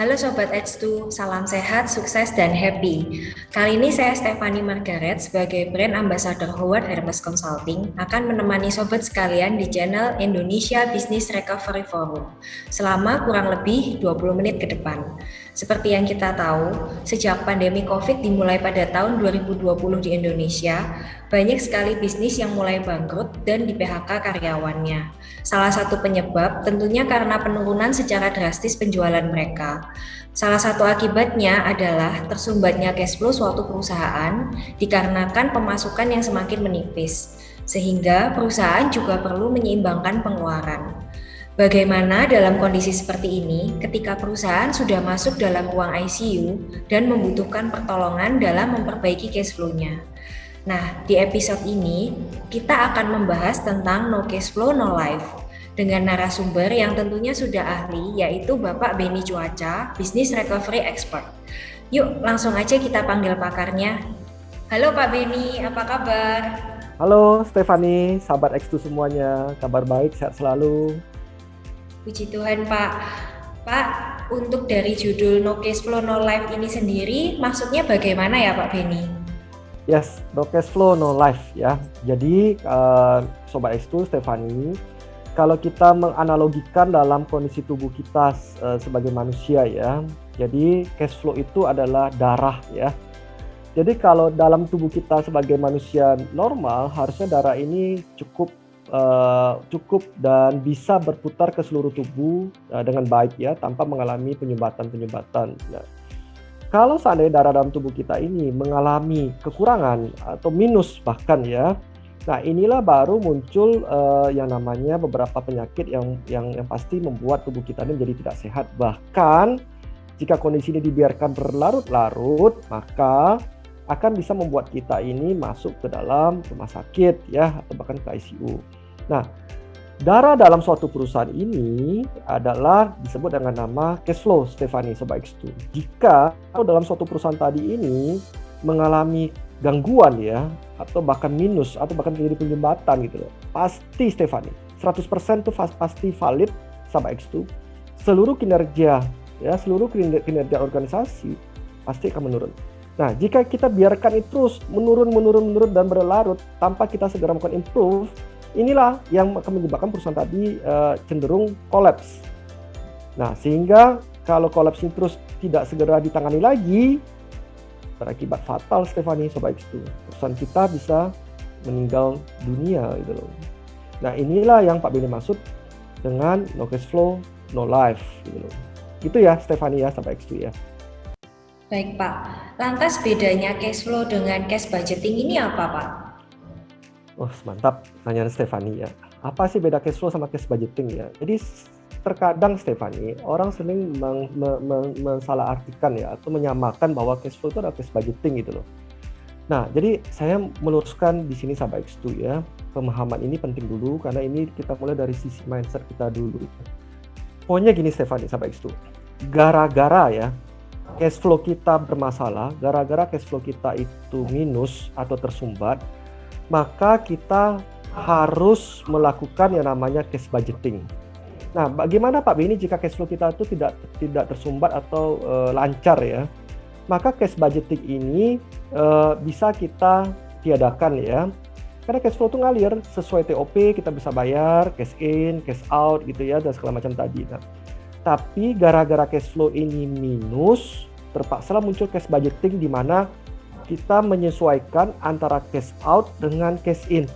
Halo Sobat H2, salam sehat, sukses, dan happy. Kali ini saya Stephanie Margaret sebagai Brand Ambassador Howard Hermes Consulting akan menemani Sobat sekalian di channel Indonesia Business Recovery Forum selama kurang lebih 20 menit ke depan. Seperti yang kita tahu, sejak pandemi COVID dimulai pada tahun 2020 di Indonesia, banyak sekali bisnis yang mulai bangkrut dan di PHK karyawannya. Salah satu penyebab tentunya karena penurunan secara drastis penjualan mereka. Salah satu akibatnya adalah tersumbatnya cash flow suatu perusahaan dikarenakan pemasukan yang semakin menipis, sehingga perusahaan juga perlu menyeimbangkan pengeluaran. Bagaimana dalam kondisi seperti ini ketika perusahaan sudah masuk dalam ruang ICU dan membutuhkan pertolongan dalam memperbaiki cash flow-nya? Nah, di episode ini kita akan membahas tentang no cash flow, no life dengan narasumber yang tentunya sudah ahli, yaitu Bapak Beni Cuaca, Business Recovery Expert. Yuk, langsung aja kita panggil pakarnya. Halo Pak Beni, apa kabar? Halo Stefani, sahabat X2 semuanya, kabar baik, sehat selalu. Puji Tuhan Pak. Pak, untuk dari judul No Cash Flow No Life ini sendiri, maksudnya bagaimana ya Pak Beni? Yes, no cash flow, no life ya. Jadi Sobat X2, Stefani, kalau kita menganalogikan dalam kondisi tubuh kita sebagai manusia ya, jadi cash flow itu adalah darah ya. Jadi kalau dalam tubuh kita sebagai manusia normal, harusnya darah ini cukup dan bisa berputar ke seluruh tubuh dengan baik ya, tanpa mengalami penyumbatan-penyumbatan. Nah, kalau seandainya darah dalam tubuh kita ini mengalami kekurangan atau minus bahkan ya, nah inilah baru muncul yang namanya beberapa penyakit yang pasti membuat tubuh kita ini menjadi tidak sehat. Bahkan jika kondisi ini dibiarkan berlarut-larut, maka akan bisa membuat kita ini masuk ke dalam rumah sakit ya, atau bahkan ke ICU. Nah, darah dalam suatu perusahaan ini adalah disebut dengan nama cash flow, Stefani, Sobat X2. Jika dalam suatu perusahaan tadi ini mengalami gangguan ya, atau bahkan minus, atau bahkan terjadi penyumbatan gitu loh, pasti Stefani, 100% itu pasti valid, Sobat X2. Seluruh kinerja kinerja organisasi pasti akan menurun. Nah, jika kita biarkan itu terus menurun dan berlarut tanpa kita segera melakukan improve, inilah yang akan menyebabkan perusahaan tadi cenderung kolaps. Nah, sehingga kalau kolaps ini terus tidak segera ditangani lagi, berakibat fatal, Stefani, Sobat X2. Perusahaan kita bisa meninggal dunia gitu loh. Nah, inilah yang Pak Beni maksud dengan no cash flow, no life gitu loh. Itu ya, Stefani ya, Sobat X2 ya. Baik Pak, lantas bedanya cash flow dengan cash budgeting ini apa Pak? Oh, mantap pertanyaan Stefani ya. Apa sih beda cash flow sama cash budgeting ya? Jadi terkadang Stefani, orang sering mensalahartikan ya, atau menyamakan bahwa cash flow itu adalah cash budgeting gitu loh. Nah, jadi saya meluruskan di sini Sahabat X2 ya. Pemahaman ini penting dulu karena ini kita mulai dari sisi mindset kita dulu. Pokoknya gini Stefani, Sahabat X2. Gara-gara ya cash flow kita bermasalah, gara-gara cash flow kita itu minus atau tersumbat, maka kita harus melakukan yang namanya cash budgeting. Nah, bagaimana Pak Beni jika cash flow kita itu tidak tersumbat atau lancar ya? Maka cash budgeting ini bisa kita tiadakan ya. Karena cash flow itu ngalir sesuai TOP, kita bisa bayar cash in, cash out gitu ya, dan segala macam tadi. Nah, tapi gara-gara cash flow ini minus, terpaksa muncul cash budgeting di mana kita menyesuaikan antara cash out dengan cash in.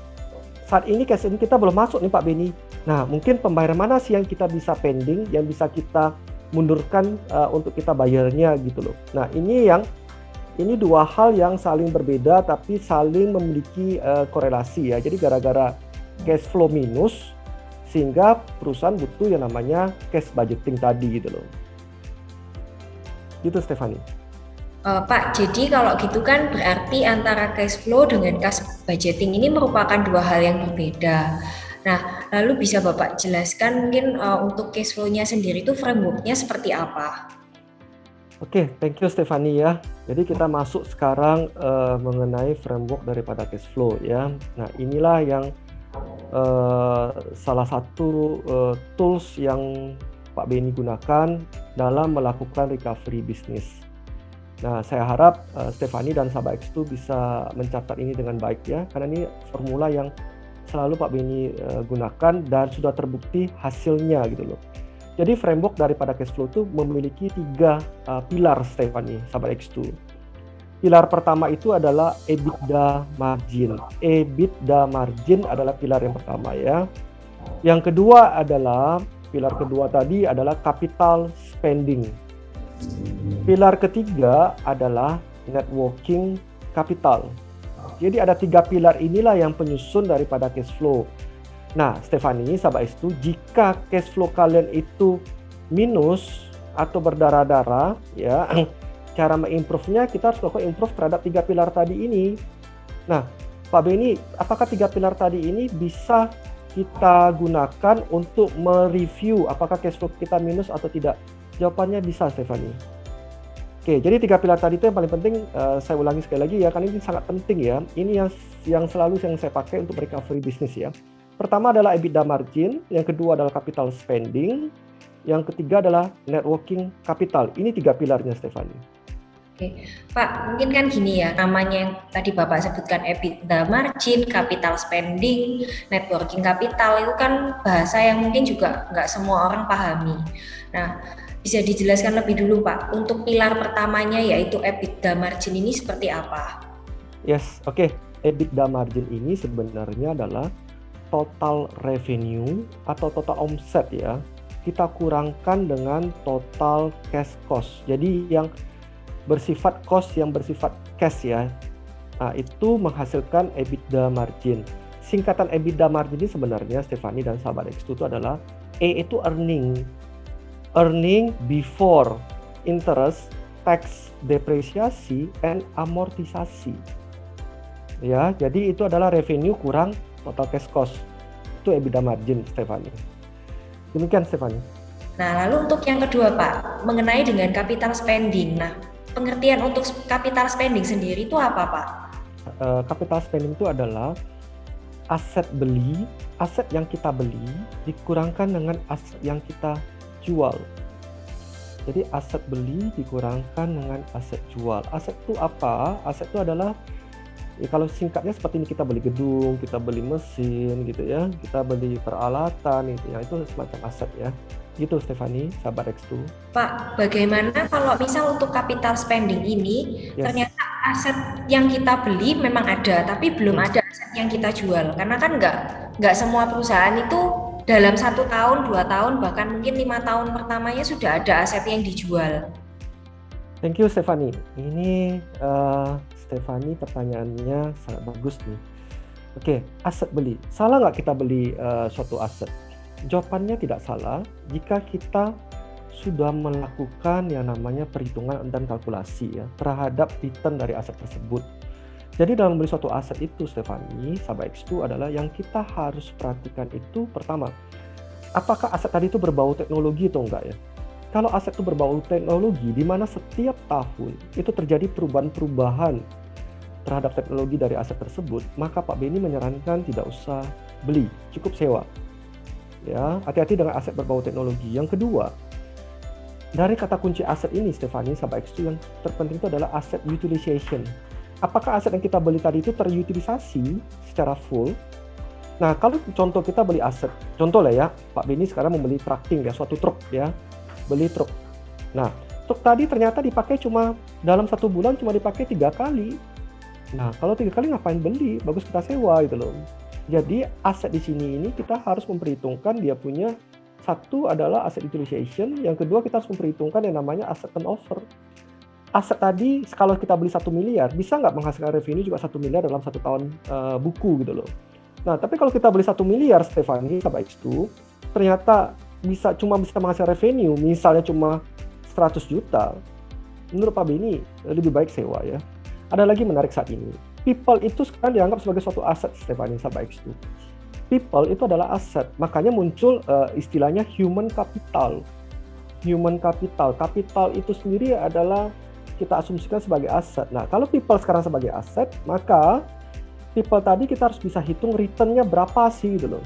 Saat ini cash in kita belum masuk nih Pak Beni. Nah, mungkin pembayaran mana sih yang kita bisa pending, yang bisa kita mundurkan untuk kita bayarnya gitu loh. Nah, ini dua hal yang saling berbeda tapi saling memiliki korelasi ya. Jadi gara-gara cash flow minus sehingga perusahaan butuh yang namanya cash budgeting tadi gitu loh. Gitu Stefani. Pak, jadi kalau gitu kan berarti antara cash flow dengan cash budgeting ini merupakan dua hal yang berbeda. Nah, lalu bisa Bapak jelaskan mungkin untuk cash flow-nya sendiri itu framework-nya seperti apa? Oke, thank you Stefani ya. Jadi kita masuk sekarang mengenai framework daripada cash flow ya. Nah, inilah yang salah satu tools yang Pak Beni gunakan dalam melakukan recovery bisnis. Nah, saya harap Stephanie dan sahabat X2 bisa mencatat ini dengan baik ya, karena ini formula yang selalu Pak Beni gunakan dan sudah terbukti hasilnya gitu loh. Jadi framework daripada cash flow itu memiliki 3 pilar Stephanie, sahabat X2. Pilar pertama itu adalah EBITDA margin. EBITDA margin adalah pilar yang pertama ya. Yang kedua adalah, pilar kedua tadi adalah capital spending. Pilar ketiga adalah net working capital. Jadi ada 3 pilar inilah yang penyusun daripada cash flow. Nah, Stephanie, sahabat S2, jika cash flow kalian itu minus atau berdarah-darah, ya, cara mengimprove-nya kita harus lakukan improve terhadap 3 pilar tadi ini. Nah, Pak Beni, apakah 3 pilar tadi ini bisa kita gunakan untuk mereview apakah cash flow kita minus atau tidak? Jawabannya bisa, Stephanie. Oke, jadi 3 pilar tadi itu yang paling penting, saya ulangi sekali lagi ya, karena ini sangat penting ya. Ini yang selalu saya pakai untuk recovery bisnis ya. Pertama adalah EBITDA margin, yang kedua adalah capital spending, yang ketiga adalah net working capital. Ini 3 pilarnya, Stephanie. Oke, Pak, mungkin kan gini ya, namanya yang tadi Bapak sebutkan EBITDA margin, capital spending, net working capital, itu kan bahasa yang mungkin juga nggak semua orang pahami. Nah, bisa dijelaskan lebih dulu Pak, untuk pilar pertamanya yaitu EBITDA margin ini seperti apa? Yes, oke. EBITDA margin ini sebenarnya adalah total revenue atau total omset ya. Kita kurangkan dengan total cash cost. Jadi yang bersifat cost yang bersifat cash ya. Nah, itu menghasilkan EBITDA margin. Singkatan EBITDA margin ini sebenarnya Stephanie dan sahabat X2 itu adalah E itu earning. Earning before interest, tax, depresiasi, and amortisasi. Ya, jadi itu adalah revenue kurang total cash cost. Itu EBITDA margin, Stephanie. Demikian, Stephanie. Nah, lalu untuk yang kedua Pak, mengenai dengan capital spending. Nah, pengertian untuk capital spending sendiri itu apa Pak? Capital spending itu adalah aset beli, aset yang kita beli dikurangkan dengan aset yang kita jual. Jadi aset beli dikurangkan dengan aset jual. Aset itu apa? Aset itu adalah, ya kalau singkatnya seperti ini, kita beli gedung, kita beli mesin gitu ya, kita beli peralatan gitu ya, itu semacam aset ya. Gitu Stephanie, sahabat X2. Pak, bagaimana kalau misal untuk capital spending ini ternyata aset yang kita beli memang ada, tapi belum ada aset yang kita jual. Karena kan nggak semua perusahaan itu dalam 1 tahun, 2 tahun, bahkan mungkin 5 tahun pertamanya sudah ada aset yang dijual. Thank you Stephanie. Ini Stephanie pertanyaannya sangat bagus nih. Oke, aset beli. Salah nggak kita beli suatu aset? Jawabannya tidak salah jika kita sudah melakukan yang namanya perhitungan dan kalkulasi ya terhadap return dari aset tersebut. Jadi dalam membeli suatu aset itu, Stephanie, sahabat X2, adalah yang kita harus perhatikan itu pertama, apakah aset tadi itu berbau teknologi atau enggak ya? Kalau aset itu berbau teknologi, di mana setiap tahun itu terjadi perubahan-perubahan terhadap teknologi dari aset tersebut, maka Pak Beni menyarankan tidak usah beli, cukup sewa. Ya, hati-hati dengan aset berbau teknologi. Yang kedua, dari kata kunci aset ini, Stephanie, sahabat X2, yang terpenting itu adalah aset utilization. Apakah aset yang kita beli tadi itu terutilisasi secara full? Nah, kalau contoh kita beli aset, contoh lah ya, Pak Beni sekarang membeli trucking ya, suatu truk ya, beli truk. Nah, truk tadi ternyata dipakai cuma dalam 1 bulan cuma dipakai 3 kali. Nah, kalau 3 kali ngapain beli? Bagus kita sewa gitu loh. Jadi aset di sini ini kita harus memperhitungkan dia punya, satu adalah aset utilization, yang kedua kita harus memperhitungkan yang namanya aset turnover. Aset tadi kalau kita beli 1 miliar, bisa nggak menghasilkan revenue juga 1 miliar dalam 1 tahun buku gitu loh. Nah, tapi kalau kita beli 1 miliar, Stephanie, sahabat X2, ternyata cuma bisa menghasilkan revenue, misalnya cuma 100 juta, menurut Pak Beni lebih baik sewa ya. Ada lagi menarik saat ini. People itu sekarang dianggap sebagai suatu aset, Stephanie, sahabat X2. People itu adalah aset, makanya muncul istilahnya human capital. Human capital, capital itu sendiri adalah kita asumsikan sebagai aset. Nah, kalau people sekarang sebagai aset, maka people tadi kita harus bisa hitung return-nya berapa sih gitu loh.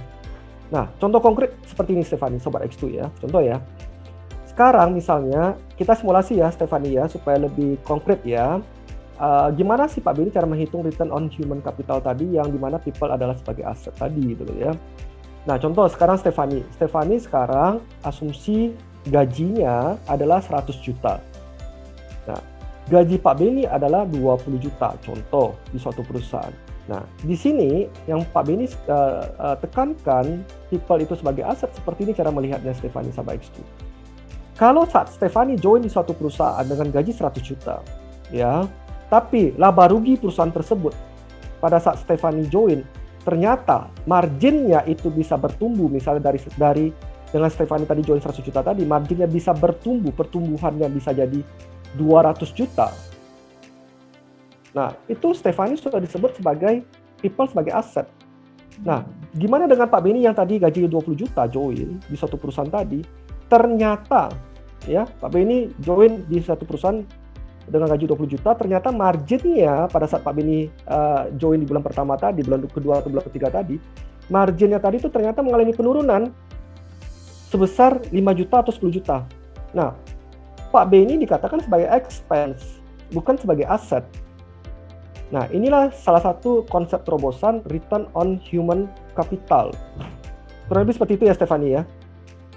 Nah, contoh konkret seperti ini Stephanie, Sobat X2 ya. Contoh ya, sekarang misalnya kita simulasi ya Stefani ya, supaya lebih konkret ya. Gimana sih Pak Beni cara menghitung return on human capital tadi yang dimana people adalah sebagai aset tadi gitu ya. Nah contoh sekarang Stefani sekarang asumsi gajinya adalah 100 juta. Nah gaji Pak Beni adalah 20 juta contoh di suatu perusahaan. Nah di sini yang Pak Beni tekankan people itu sebagai aset, seperti ini cara melihatnya Stefani sama X2. Kalau saat Stefani join di suatu perusahaan dengan gaji 100 juta ya, tapi laba rugi perusahaan tersebut pada saat Stefani join, ternyata marginnya itu bisa bertumbuh. Misalnya dari dengan Stefani tadi join 100 juta tadi, marginnya bisa bertumbuh, pertumbuhannya bisa jadi 200 juta. Nah, itu Stefani sudah disebut sebagai people sebagai aset. Nah, gimana dengan Pak Beni yang tadi gaji 20 juta join di suatu perusahaan tadi, ternyata ya Pak Beni join di satu perusahaan dengan gaji 20 juta, ternyata marginnya pada saat Pak Beni join di bulan pertama tadi, bulan kedua atau bulan ketiga tadi, marginnya tadi itu ternyata mengalami penurunan sebesar 5 juta atau 10 juta. Nah, Pak Beni dikatakan sebagai expense, bukan sebagai aset. Nah, inilah salah satu konsep terobosan return on human capital. Kurang lebih seperti itu ya Stefani ya.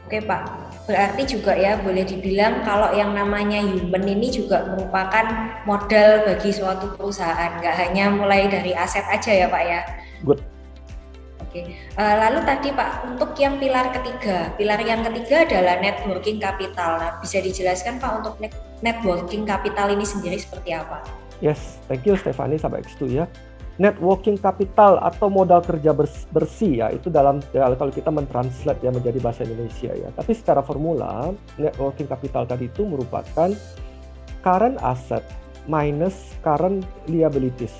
Oke Pak, berarti juga ya boleh dibilang kalau yang namanya human ini juga merupakan modal bagi suatu perusahaan, nggak hanya mulai dari aset aja ya Pak ya. Good. Oke, lalu tadi Pak, untuk yang pilar yang ketiga adalah net working capital. Nah, bisa dijelaskan Pak untuk net working capital ini sendiri seperti apa? Yes, thank you Stefani sampai X2 ya. Net working capital atau modal kerja bersih ya, itu dalam ya, kalau kita mentranslate ya menjadi bahasa Indonesia ya. Tapi secara formula, net working capital tadi itu merupakan current asset minus current liabilities.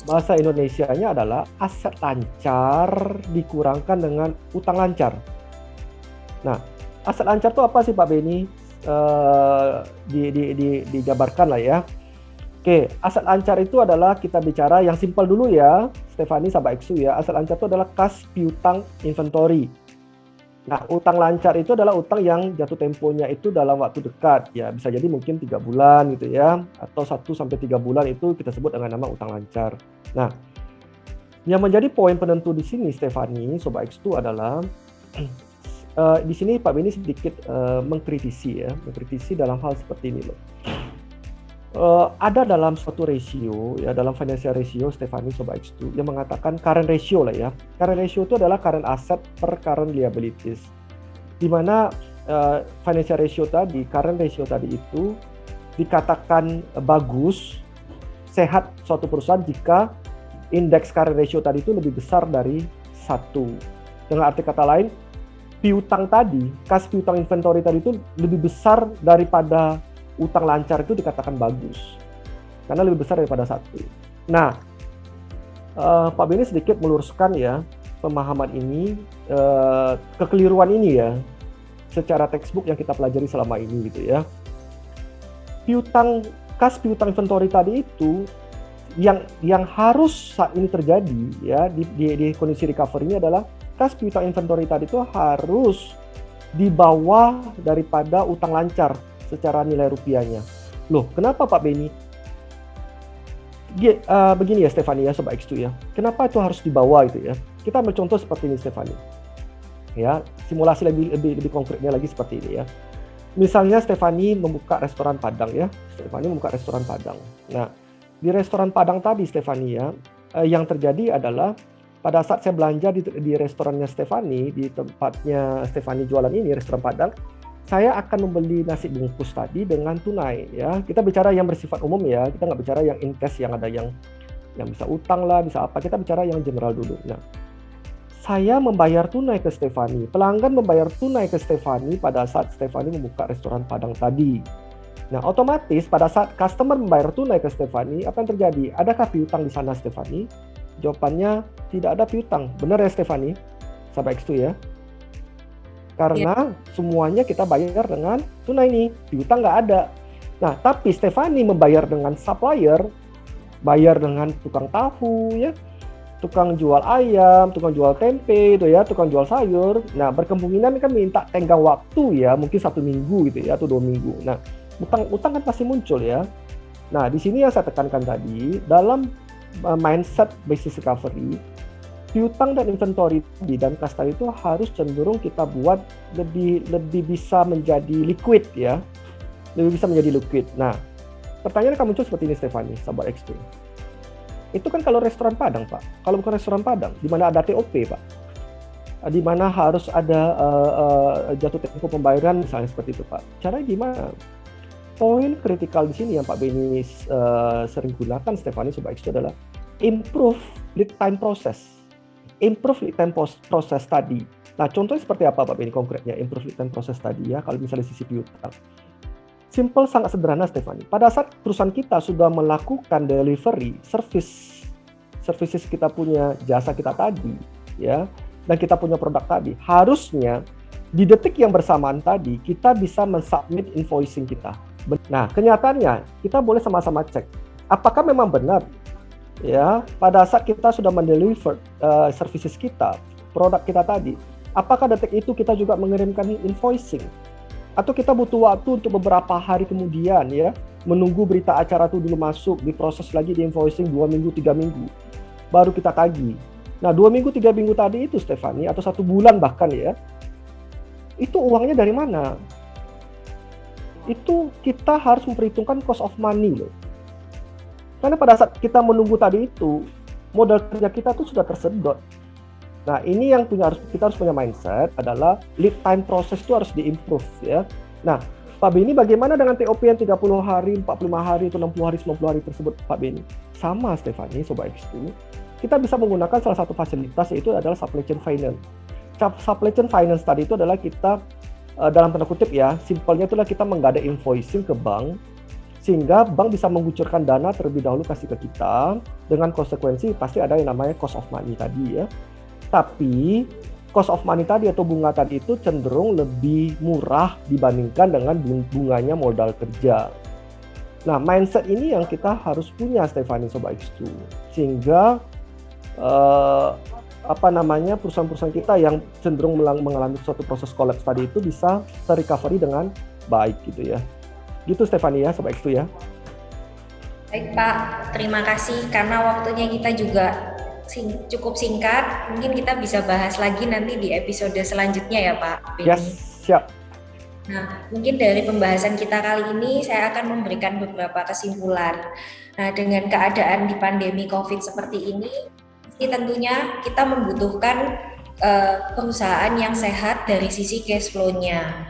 Bahasa Indonesianya adalah aset lancar dikurangkan dengan utang lancar. Nah, aset lancar itu apa sih Pak Beni? Dijabarkan lah ya. Oke, aset lancar itu adalah kita bicara yang simpel dulu ya, Stefani sama X2 ya. Aset lancar itu adalah kas piutang inventory. Nah, utang lancar itu adalah utang yang jatuh temponya itu dalam waktu dekat ya, bisa jadi mungkin 3 bulan gitu ya, atau 1-3 bulan itu kita sebut dengan nama utang lancar. Nah, yang menjadi poin penentu di sini Stefani, Sobat X2 adalah di sini Pak Beni sedikit mengkritisi dalam hal seperti ini loh. Ada dalam suatu ratio ya, dalam financial ratio Stefani Sobat X2 yang mengatakan current ratio lah ya. Current ratio itu adalah current asset per current liabilities. Di mana financial ratio tadi, current ratio tadi itu dikatakan bagus, sehat suatu perusahaan jika indeks current ratio tadi itu lebih besar dari 1. Dengan arti kata lain, piutang tadi, kas piutang inventory tadi itu lebih besar daripada utang lancar, itu dikatakan bagus karena lebih besar daripada 1. Nah, Pak Beni sedikit meluruskan ya pemahaman ini, kekeliruan ini ya secara textbook yang kita pelajari selama ini gitu ya. Kas piutang inventory tadi itu yang harus saat ini terjadi ya di kondisi recovery ini adalah kas piutang inventory tadi itu harus di bawah daripada utang lancar secara nilai rupiahnya. Loh, kenapa Pak Beni? Begini ya Stefani ya, Sobat X2 ya. Kenapa itu harus dibawa itu ya? Kita ambil contoh seperti ini Stefani. Ya, simulasi lebih konkretnya lagi seperti ini ya. Misalnya Stefani membuka restoran Padang ya. Nah, di restoran Padang tadi Stefani ya, yang terjadi adalah pada saat saya belanja di restorannya Stefani, di tempatnya Stefani jualan ini, restoran Padang, saya akan membeli nasi bungkus tadi dengan tunai ya. Kita bicara yang bersifat umum ya, kita nggak bicara yang in cash, yang ada yang bisa utang lah, bisa apa. Kita bicara yang general dulu. Nah, saya membayar tunai ke Stefani, pelanggan membayar tunai ke Stefani pada saat Stefani membuka restoran Padang tadi. Nah, otomatis pada saat customer membayar tunai ke Stefani, apa yang terjadi? Adakah piutang di sana Stefani? Jawabannya tidak ada piutang. Benar ya Stefani? Sampai X2 ya. Karena semuanya kita bayar dengan tunai nih, piutang nggak ada. Nah, tapi Stefani membayar dengan supplier, bayar dengan tukang tahu ya, tukang jual ayam, tukang jual tempe, itu ya, tukang jual sayur. Nah, berkemungkinan kan minta tenggang waktu ya, mungkin 1 minggu gitu ya, atau 2 minggu. Nah, utang kan pasti muncul ya. Nah, di sini yang saya tekankan tadi, dalam mindset business recovery, piutang dan inventory dan kas tadi itu harus cenderung kita buat lebih bisa menjadi liquid ya, lebih bisa menjadi liquid. Nah, pertanyaan akan muncul seperti ini Stefani, sahabat X2. Itu kan kalau restoran Padang, Pak. Kalau bukan restoran Padang, di mana ada TOP, Pak. Di mana harus ada jatuh tempo pembayaran misalnya seperti itu, Pak. Caranya gimana? Poin kritikal di sini yang Pak Beni sering gunakan, Stefani, sahabat X2 adalah improve lead time process. Improve lead time process tadi. Nah, contohnya seperti apa Pak Beni konkretnya improve lead time process tadi ya, kalau misalnya sisi piutang. Simple, sangat sederhana Stefani. Pada saat perusahaan kita sudah melakukan delivery, services kita punya jasa kita tadi, ya, dan kita punya produk tadi, harusnya di detik yang bersamaan tadi kita bisa mensubmit invoicing kita. Nah, kenyataannya kita boleh sama-sama cek apakah memang benar ya pada saat kita sudah mendeliver services kita, produk kita tadi, apakah detik itu kita juga mengirimkan invoicing? Atau kita butuh waktu untuk beberapa hari kemudian ya, menunggu berita acara itu dulu masuk, diproses lagi di invoicing 2 minggu, 3 minggu, baru kita tagih. Nah 2 minggu, 3 minggu tadi itu Stefani, atau 1 bulan bahkan ya, itu uangnya dari mana? Itu kita harus memperhitungkan cost of money loh. Karena pada saat kita menunggu tadi itu, modal kerja kita tuh sudah tersedot. Nah, ini yang kita harus punya mindset adalah lead time process itu harus diimprove ya. Nah, Pak Beni bagaimana dengan TOP yang 30 hari, 45 hari, atau 60 hari, 90 hari tersebut Pak Beni? Sama Stefani, Sobat X2. Kita bisa menggunakan salah satu fasilitas yaitu adalah supply chain finance. Supply chain finance tadi itu adalah kita, dalam tanda kutip ya, simpelnya itulah kita menggadai invoicing ke bank, sehingga bank bisa mengucurkan dana terlebih dahulu kasih ke kita, dengan konsekuensi pasti ada yang namanya cost of money tadi ya. Tapi cost of money tadi atau bunga tadi itu cenderung lebih murah dibandingkan dengan bunganya modal kerja. Nah, mindset ini yang kita harus punya Stefani, Sobat X2. Sehingga perusahaan-perusahaan kita yang cenderung mengalami suatu proses collapse tadi itu bisa terrecovery dengan baik gitu ya. Gitu Stefani ya, Sobat X2 ya. Baik Pak, terima kasih karena waktunya kita juga cukup singkat, mungkin kita bisa bahas lagi nanti di episode selanjutnya ya Pak. Yes, siap. Nah, mungkin dari pembahasan kita kali ini saya akan memberikan beberapa kesimpulan. Nah, dengan keadaan di pandemi COVID seperti ini, tentunya kita membutuhkan perusahaan yang sehat dari sisi cash flow-nya.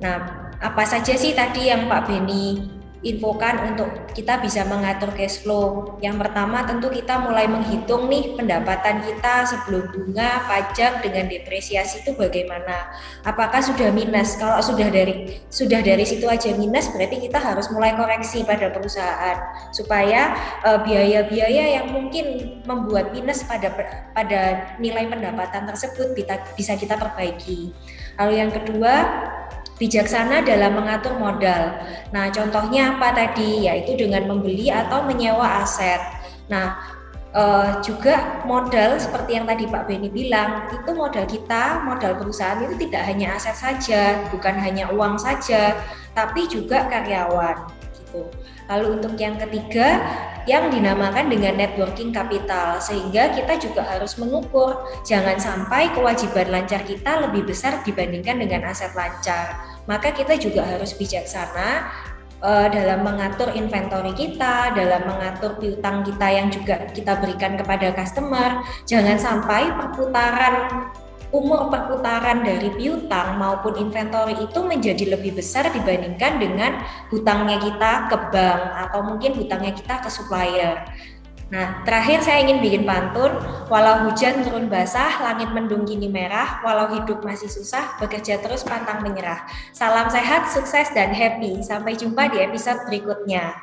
Nah, apa saja sih tadi yang Pak Beni infokan untuk kita bisa mengatur cash flow? Yang pertama tentu kita mulai menghitung nih pendapatan kita sebelum bunga, pajak dengan depresiasi itu bagaimana? Apakah sudah minus? Kalau sudah dari situ aja minus, berarti kita harus mulai koreksi pada perusahaan supaya biaya-biaya yang mungkin membuat minus pada nilai pendapatan tersebut bisa kita perbaiki. Lalu yang kedua, bijaksana dalam mengatur modal. Nah, contohnya apa tadi? Yaitu dengan membeli atau menyewa aset. Nah, juga modal seperti yang tadi Pak Beni bilang, itu modal kita, modal perusahaan itu tidak hanya aset saja, bukan hanya uang saja, tapi juga karyawan. Gitu. Lalu untuk yang ketiga, yang dinamakan dengan net working capital, sehingga kita juga harus mengukur jangan sampai kewajiban lancar kita lebih besar dibandingkan dengan aset lancar. Maka kita juga harus bijaksana dalam mengatur inventory kita, dalam mengatur piutang kita yang juga kita berikan kepada customer. Jangan sampai umur perputaran dari piutang maupun inventory itu menjadi lebih besar dibandingkan dengan hutangnya kita ke bank atau mungkin hutangnya kita ke supplier. Nah, terakhir saya ingin bikin pantun, walau hujan turun basah, langit mendung kini merah, walau hidup masih susah, bekerja terus pantang menyerah. Salam sehat, sukses, dan happy. Sampai jumpa di episode berikutnya.